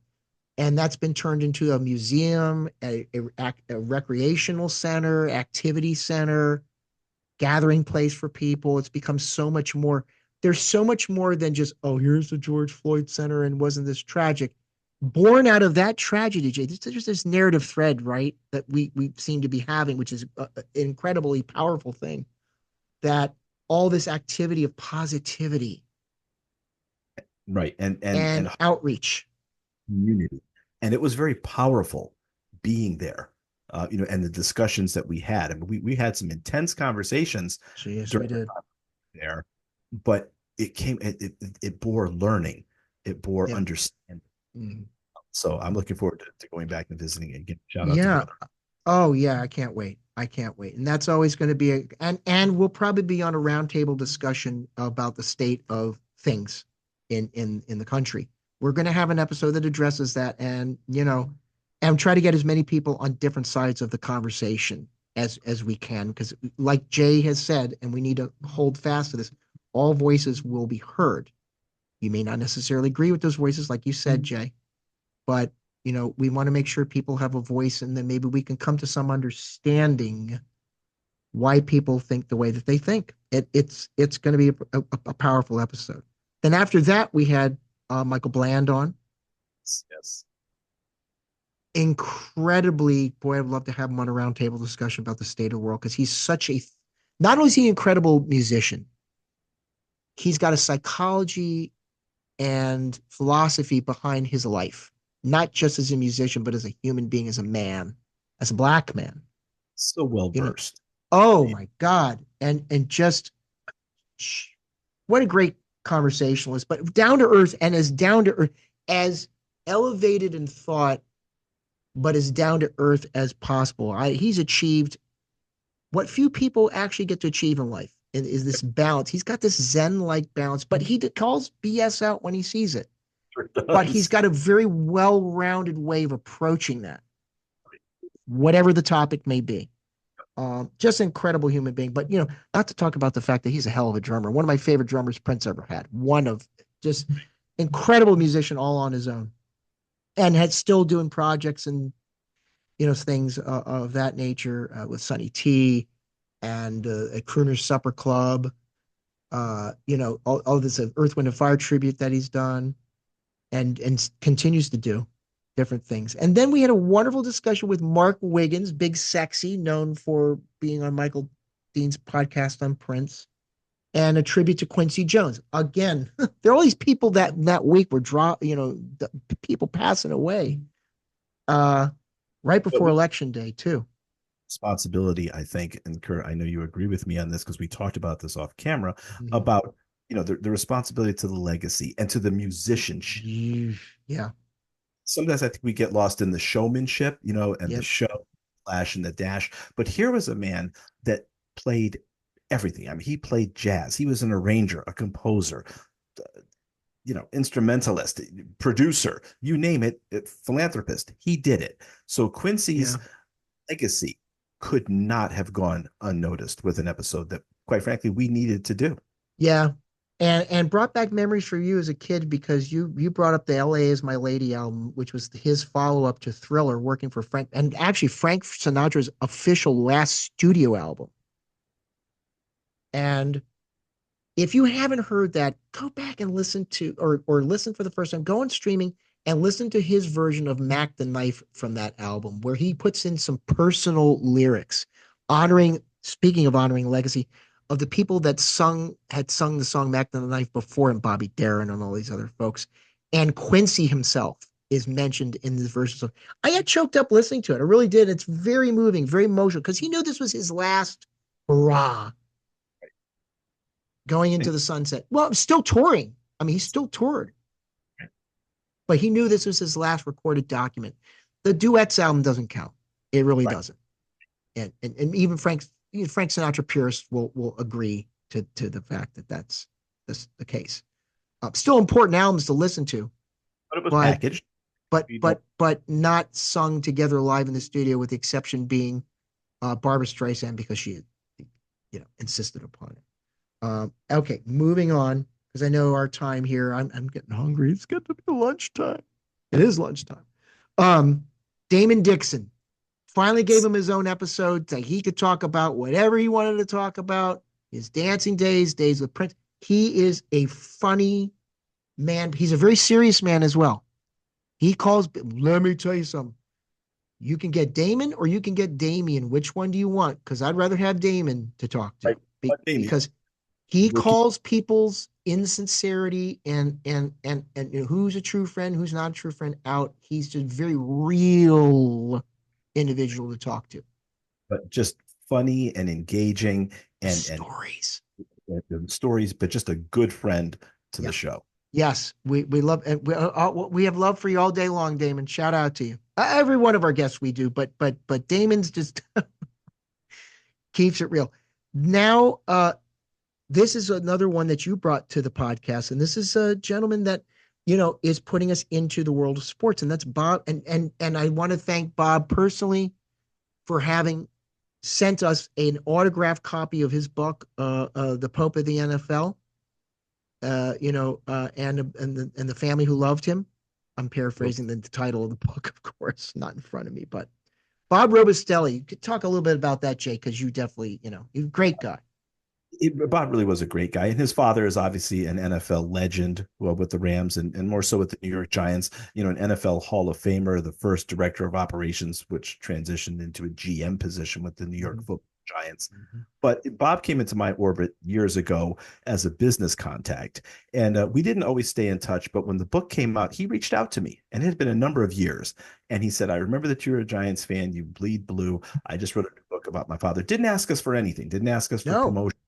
And that's been turned into a museum, a recreational center, activity center, gathering place for people. It's become so much more. There's so much more than just, oh, here's the George Floyd Center and wasn't this tragic? Born out of that tragedy, Jay, there's this narrative thread, right, that we seem to be having, which is an incredibly powerful thing, that all this activity of positivity Right. And and outreach. community. And it was very powerful being there, and the discussions that we had. I mean, we had some intense conversations So yes, we during did. there, but it bore learning, it bore Yep. understanding. Mhm. So I'm looking forward to going back and visiting again. Shout out to the Yeah. other. Oh yeah, I can't wait. I can't wait. And that's always going to be and we'll probably be on a roundtable discussion about the state of things in the country. We're going to have an episode that addresses that and try to get as many people on different sides of the conversation as we can because like Jay has said and we need to hold fast to this, all voices will be heard. You may not necessarily agree with those voices like you said, Jay, but we want to make sure people have a voice and then maybe we can come to some understanding why people think the way that they think. It's going to be a powerful episode. Then after that, we had Michael Bland on. Yes. Incredibly, boy, I'd love to have him on a roundtable discussion about the state of the world because he's such a, not only is he an incredible musician, he's got a psychology and philosophy behind his life, not just as a musician, but as a human being, as a man, as a black man. So well You know, versed. oh my God, and just what a great conversationalist, but down to earth and as down to earth, as elevated in thought, but as down to earth as possible. He's achieved what few people actually get to achieve in life. Is this balance? He's got this Zen-like balance, but he calls BS out when he sees it. Sure But he's does. got a very well-rounded way of approaching that, whatever the topic may be. Just an incredible human being. But not to talk about the fact that he's a hell of a drummer. One of my favorite drummers Prince ever had. One of just incredible musician all on his own, and had still doing projects and things of that nature with Sonny T and a Crooner Supper Club. All this Earth, Wind, and Fire tribute that he's done and continues to do different things. And then we had a wonderful discussion with Mark Wiggins, Big Sexy, known for being on Michael Dean's podcast on Prince, and a tribute to Quincy Jones. Again, there are all these people that week were the people passing away right But before election day too. responsibility, I think, and Kurt, I know you agree with me on this because we talked about this off camera Mhm. about the responsibility to the legacy and to the musicianship. Yeah. Sometimes I think we get lost in the showmanship, and the Yep. show flash and the dash. But here was a man that played everything. I mean, he played jazz. He was an arranger, a composer, instrumentalist, producer, you name it, philanthropist. He did it. So Quincy's Yeah. legacy could not have gone unnoticed with an episode that, quite frankly, we needed to do. Yeah. And brought back memories for you as a kid because you brought up the LA is My Lady album, which was his follow-up to Thriller, working for Frank, and actually Frank Sinatra's official last studio album. And if you haven't heard that, go back and listen to or listen for the first time. Go on streaming and listen to his version of Mac the Knife from that album, where he puts in some personal lyrics, speaking of honoring legacy, of the people that had sung the song Mac the Knife before him, Bobby Darin and all these other folks. And Quincy himself is mentioned in the verses of I got choked up listening to it. I really did. It's very moving, very emotional, because he knew this was his last hurrah going into And the sunset. Well, still touring. I mean, he's still toured, but he knew this was his last recorded document. The duets album doesn't count. It really right. doesn't. And even Frank Sinatra purists will agree to the fact that that's the case. Still important albums to listen to, But it was but packaged. but You don't but but not sung together live in the studio, with the exception being Barbara Streisand because she insisted upon it. Okay, moving on because I know our time here. I'm getting hungry. It's getting to be lunchtime. It is lunchtime. Um, Damon Dixon finally gave him his own episode that he could talk about whatever he wanted to talk about. His dancing days, days with Prince. He is a funny man. He's a very serious man as well. He calls. Let me tell you something. You can get Damon or you can get Damien. Which one do you want? Because I'd rather have Damon to talk to like Damien. because He We'll keep calls people's insincerity and who's a true friend, who's not a true friend out. He's just very real individual to talk to. but just funny and engaging and Stories. stories, but just a good friend to the Yeah. show. Yes, we love and we have love for you all day long, Damon. Shout out to you. Every one of our guests we do, but Damon's just keeps it real. Now, this is another one that you brought to the podcast, and this is a gentleman that is putting us into the world of sports, and that's Bob. And I want to thank Bob personally for having sent us an autographed copy of his book, "The Pope of the NFL." And the family who loved him. I'm paraphrasing the title of the book, of course, not in front of me, but Bob Robustelli. You could talk a little bit about that, Jay, because you definitely, you're a great guy. Bob really was a great guy, and his father is obviously an NFL legend, well, with the Rams and more so with the New York Giants. An NFL Hall of Famer, the first director of operations, which transitioned into a GM position with the New York Football Giants. But Bob came into my orbit years ago as a business contact, and we didn't always stay in touch. But when the book came out, he reached out to me, and it had been a number of years. And he said, "I remember that you're a Giants fan. You bleed blue. I just wrote a book about my father. Didn't ask us for anything. Didn't ask us for No. promotion."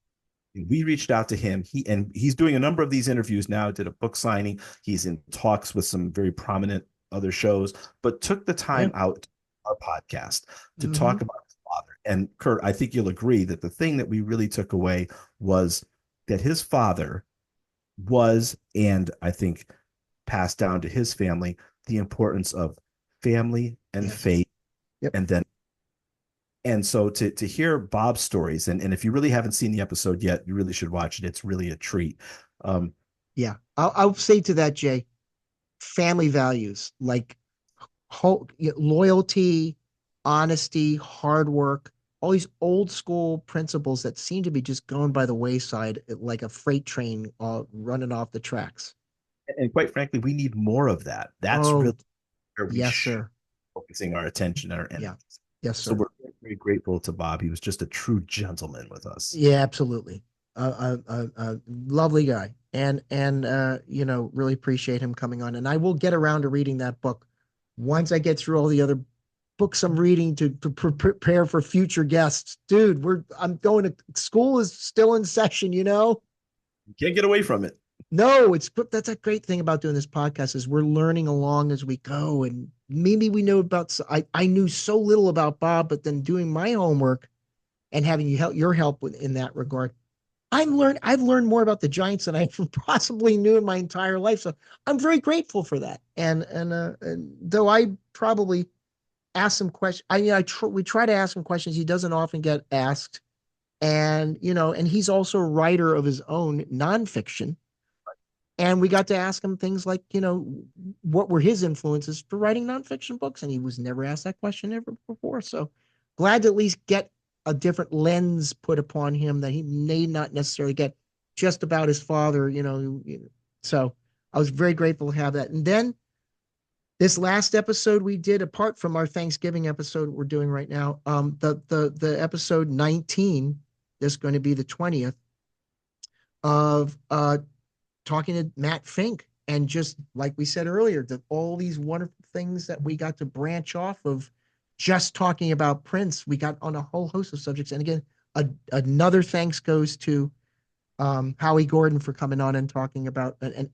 We reached out to him. He's doing a number of these interviews now. Did a book signing. He's in talks with some very prominent other shows, but took the time out to our podcast to talk about his father. And Kurt, I think you'll agree that the thing that we really took away was that his father was, and I think passed down to his family, the importance of family and faith, Yep. and then and so to hear Bob's stories, and if you really haven't seen the episode yet, you really should watch it. It's really a treat. Yeah. I'll say to that, Jay, family values like loyalty, honesty, hard work, all these old school principles that seem to be just going by the wayside like a freight train running off the tracks. And quite frankly, we need more of that. That's Oh, really where we yes, should sir. be focusing our attention and our Yeah. energy. Yes, So sir. we're very grateful to Bob. He was just a true gentleman with us. Yeah, absolutely. Lovely guy, and really appreciate him coming on. And I will get around to reading that book once I get through all the other books I'm reading to prepare for future guests. Dude, I'm going to school is still in session. You can't get away from it. No, that's a great thing about doing this podcast is we're learning along as we go, and maybe we know about. I knew so little about Bob, but then doing my homework and having your help in that regard, I've learned more about the Giants than I possibly knew in my entire life. So I'm very grateful for that. And though I probably ask some questions, we try to ask him questions he doesn't often get asked, and he's also a writer of his own nonfiction. And we got to ask him things like, what were his influences for writing nonfiction books? And he was never asked that question ever before. So glad to at least get a different lens put upon him that he may not necessarily get just about his father. So I was very grateful to have that. And then this last episode we did, apart from our Thanksgiving episode we're doing right now, the episode 19, this is going to be the 20th of talking to Matt Fink, and just like we said earlier, that all these wonderful things that we got to branch off of just talking about Prince, we got on a whole host of subjects. And again, another thanks goes to Howie Gordon for coming on and talking about and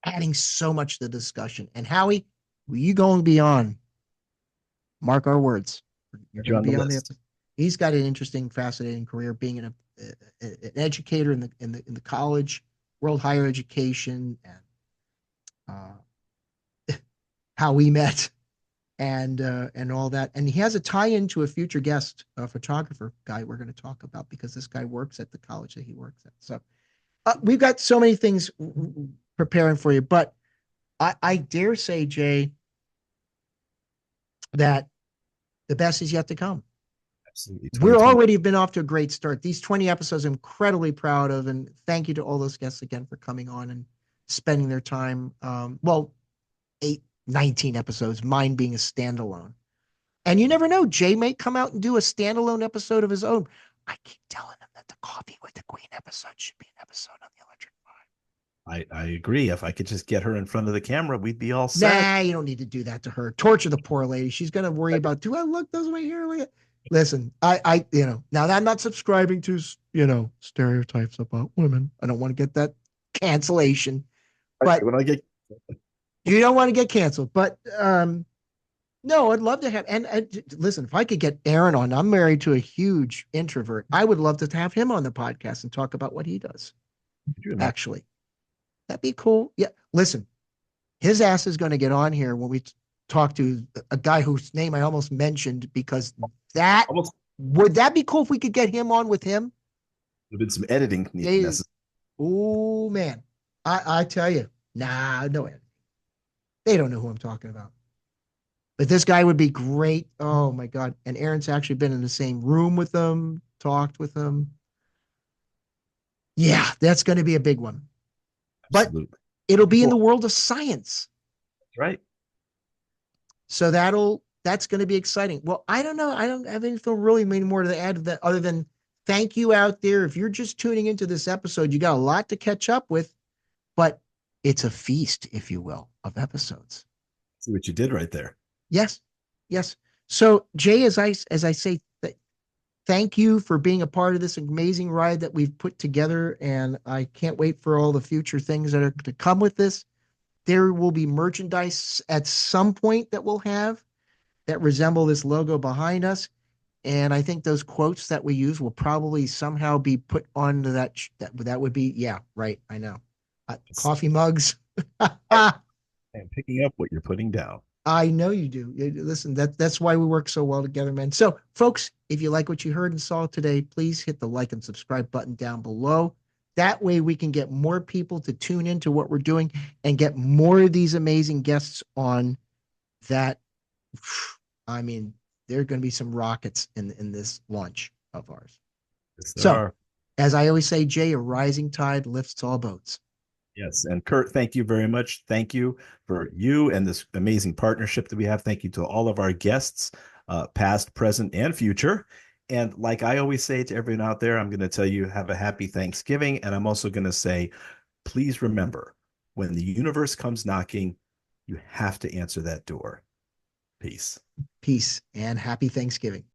adding so much to the discussion. And Howie, you going beyond? Mark our words. You're going to be on the episode. He's got an interesting, fascinating career, being an educator in the college world, higher education, and how we met, and all that. And he has a tie-in to a future guest, photographer guy we're going to talk about, because this guy works at the college that he works at. So we've got so many things preparing for you, but I dare say, Jay, that the best is yet to come. Absolutely. We're already been off to a great start. These 20 episodes I'm incredibly proud of, and thank you to all those guests again for coming on and spending their time. 19 episodes, mine being a standalone. And you never know, Jay may come out and do a standalone episode of his own. I keep telling him that the Coffee with the Queen episode should be an episode on the Electric Vibe. I agree. If I could just get her in front of the camera, we'd be all set. Nah, you don't need to do that to her. Torture the poor lady. She's gonna worry about, do I look this way here? Listen, now that I'm not subscribing to, stereotypes about women. I don't want to get that cancellation, but When I get you don't want to get canceled. But no, I'd love to have. And listen, if I could get Aaron on, I'm married to a huge introvert. I would love to have him on the podcast and talk about what he does. Actually, that'd be cool. Yeah, listen, his ass is going to get on here when we talk to a guy whose name I almost mentioned, because that almost would that be cool if we could get him on with him? have been some editing They, necessary. oh man, I tell you, nah, no, they don't know who I'm talking about. But this guy would be great. Oh my God. And Aaron's actually been in the same room with them, talked with them. Yeah, that's going to be a big one. But Absolutely. it'll be in the world of science. That's right. So that's going to be exciting. Well, I don't know. I don't have anything really more to add to that other than thank you out there. If you're just tuning into this episode, you got a lot to catch up with, but it's a feast, if you will, of episodes. See what you did right there. Yes. Yes. So Jay, as I say, thank you for being a part of this amazing ride that we've put together. And I can't wait for all the future things that are to come with this. There will be merchandise at some point that we'll have that resemble this logo behind us. And I think those quotes that we use will probably somehow be put onto that would be, yeah, right. I know. Coffee mugs. And picking up what you're putting down. I know you do. Listen, that's why we work so well together, man. So, folks, if you like what you heard and saw today, please hit the like and subscribe button down below. That way we can get more people to tune into what we're doing and get more of these amazing guests on that. I mean, there are going to be some rockets in this launch of ours. Yes, So, as I always say, Jay, a rising tide lifts all boats. Yes. And Kurt, thank you very much. Thank you for you and this amazing partnership that we have. Thank you to all of our guests, past, present, and future. And like I always say to everyone out there, I'm going to tell you, have a happy Thanksgiving. And I'm also going to say, please remember, when the universe comes knocking, you have to answer that door. Peace. Peace and happy Thanksgiving.